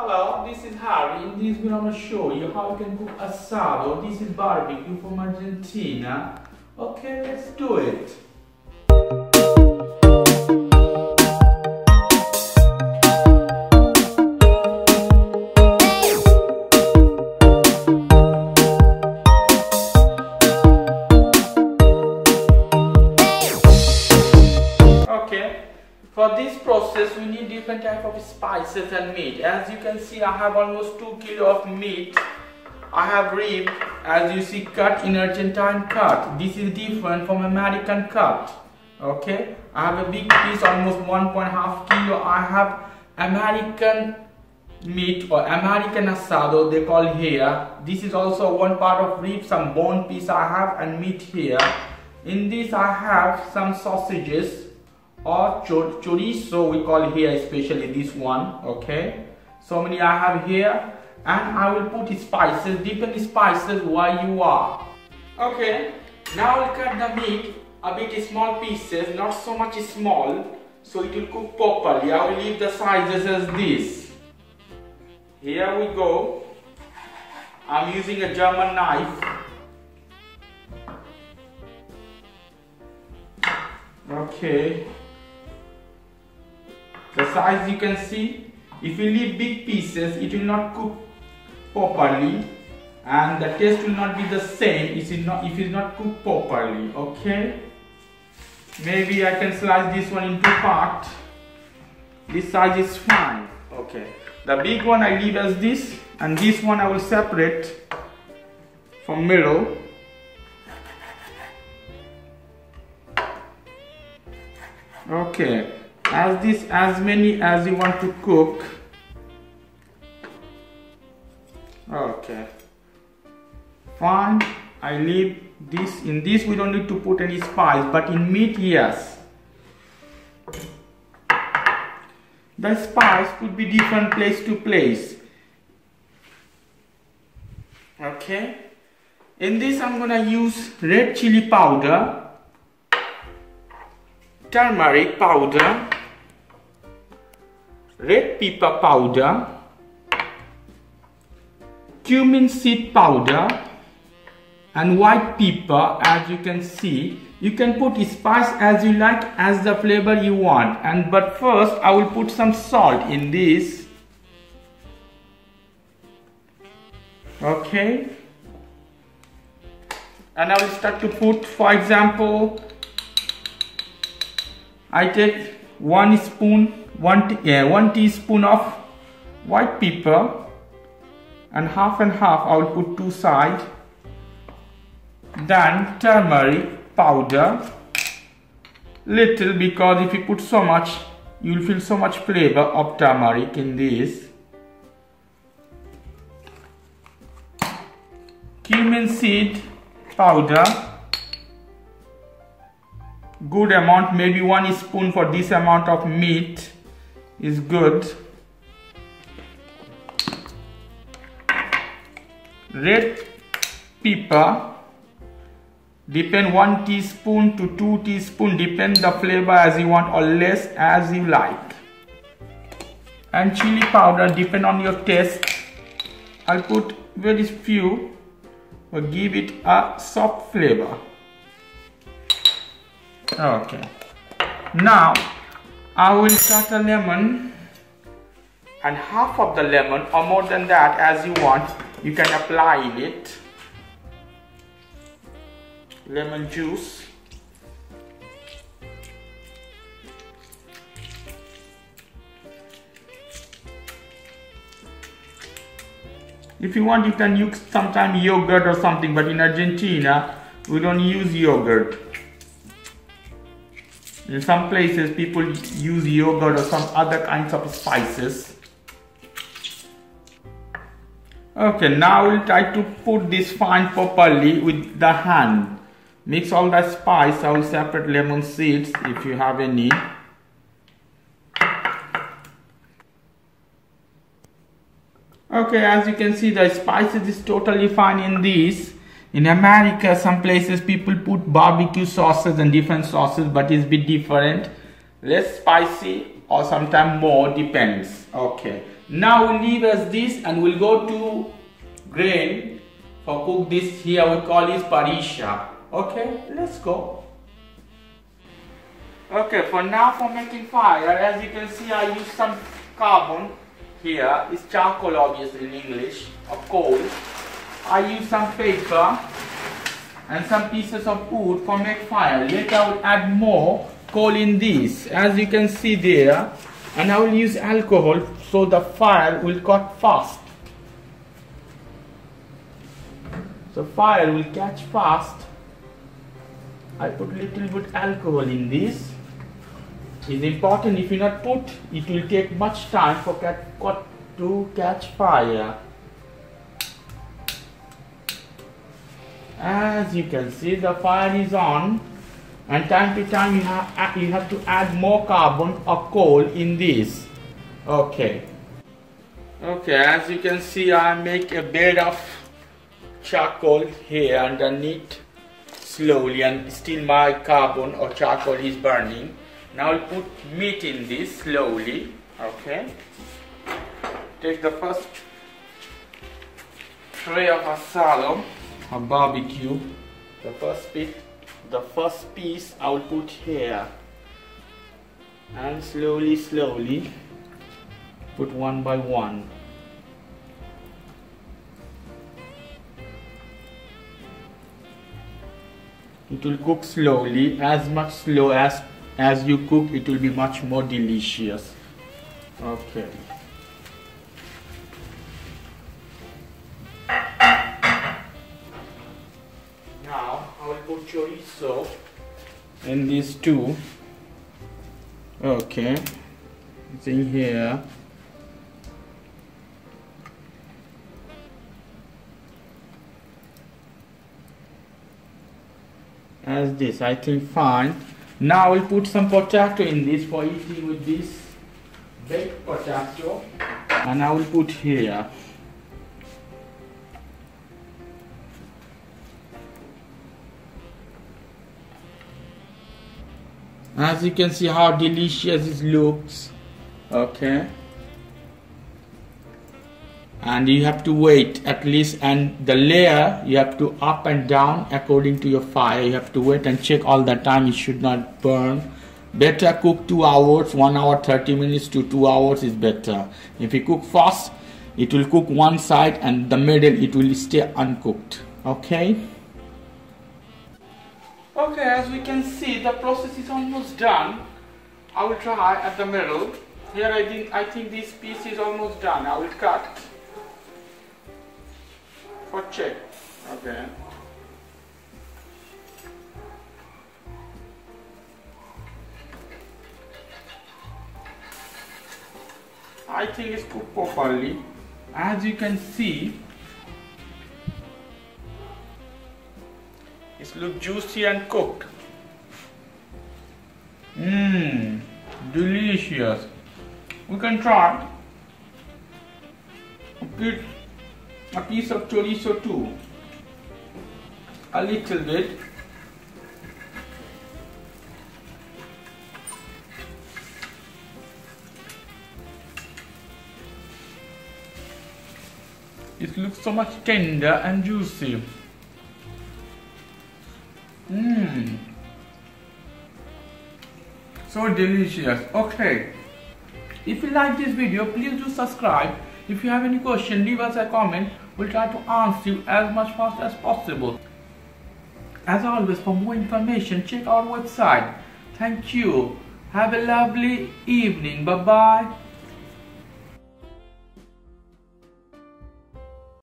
Hello, this is Harry. In this video I'm going to show you how you can cook asado. This is barbecue from Argentina. Okay, let's do it. For this process we need different type of spices and meat. As you can see, I have almost 2 kilos of meat. I have rib, as you see, cut in Argentine cut. This is different from American cut. Okay, I have a big piece, almost 1.5 kilo. I have American meat or American asado they call here. This is also one part of rib, some bone piece I have, and meat here. In this I have some sausages or chorizo we call here, especially this one. Okay, so many I have here, and I will put spices, different spices where you are. Okay, now I'll cut the meat a bit small pieces, not so much small, so it will cook properly. I will leave the sizes as this. Here we go. I'm using a German knife. Okay, the size you can see. If you leave big pieces, it will not cook properly, and the taste will not be the same if it's not cooked properly. Okay, maybe I can slice this one into part. This size is fine. Okay, the big one I leave as this, and this one I will separate from middle. Okay, as many as you want to cook. Okay, fine. I leave this. In this we don't need to put any spice, but in meat, yes. The spice could be different place to place. Okay, in this I'm gonna use red chili powder, turmeric powder, red pepper powder, cumin seed powder, and white pepper. As you can see, you can put spice as you like, as the flavor you want. But first I will put some salt in this. Okay, and I will start to put, for example, I take 1 teaspoon of white pepper, and half I will put 2 sides. Then turmeric powder, little, because if you put so much, you will feel so much flavor of turmeric in this. Cumin seed powder, good amount, maybe 1 spoon for this amount of meat is good. Red pepper, depend 1 teaspoon to 2 teaspoon, depend the flavor as you want, or less as you like. And chili powder, depend on your taste. I'll put very few, or give it a soft flavor. Okay, now I will cut a lemon, and half of the lemon or more than that as you want, you can apply in it. Lemon juice. If you want, you can use sometime yogurt or something, but in Argentina we don't use yogurt. In some places people use yogurt or some other kinds of spices. Okay, now we'll try to put this fine properly with the hand. Mix all the spice. I will separate lemon seeds if you have any. Okay, as you can see, the spices is totally fine in this. In America, some places people put barbecue sauces and different sauces, but it's a bit different. Less spicy or sometime more, depends. Okay, now we'll leave as this and we'll go to grain for cook this. Here we call it parisha. Okay, let's go. Okay, for now, for making fire, as you can see, I use some carbon. Here is charcoal, obviously in English, or coal. I use some paper and some pieces of wood for make fire. Later I will add more coal in this, as you can see there, and I will use alcohol so the fire will cut fast. So fire will catch fast. I put little bit alcohol in this. It's important. If you not put, it will take much time for to catch fire. As you can see, the fire is on, and time to time you have to add more carbon or coal in this. Okay. Okay, as you can see, I make a bed of charcoal here underneath slowly, and still my carbon or charcoal is burning. Now I'll put meat in this slowly. Okay. Take the first tray of asado, a barbecue. The first piece I will put here, and slowly put one by one. It will cook slowly. As much slow as you cook, it will be much more delicious. Okay. Now I will put chorizo in these two. Okay, it's in here. As this, I think fine. Now I will put some potato in this for eating with this baked potato, and I will put here. As you can see how delicious it looks. Okay, and you have to wait at least, and the layer you have to up and down according to your fire. You have to wait and check all the time. It should not burn. Better cook 2 hours, 1 hour 30 minutes to 2 hours is better. If you cook fast, it will cook one side, and the middle it will stay uncooked. Okay. Okay, as we can see, the process is almost done. I will try at the middle. Here I think this piece is almost done. I will cut for check. Okay. I think it's cooked properly. As you can see, it looks juicy and cooked. Delicious. We can try a piece of chorizo too. A little bit. It looks so much tender and juicy. So delicious. Okay, if you like this video, please do subscribe. If you have any question, leave us a comment. We'll try to answer you as much fast as possible. As always, for more information, check our website. Thank you. Have a lovely evening. Bye bye.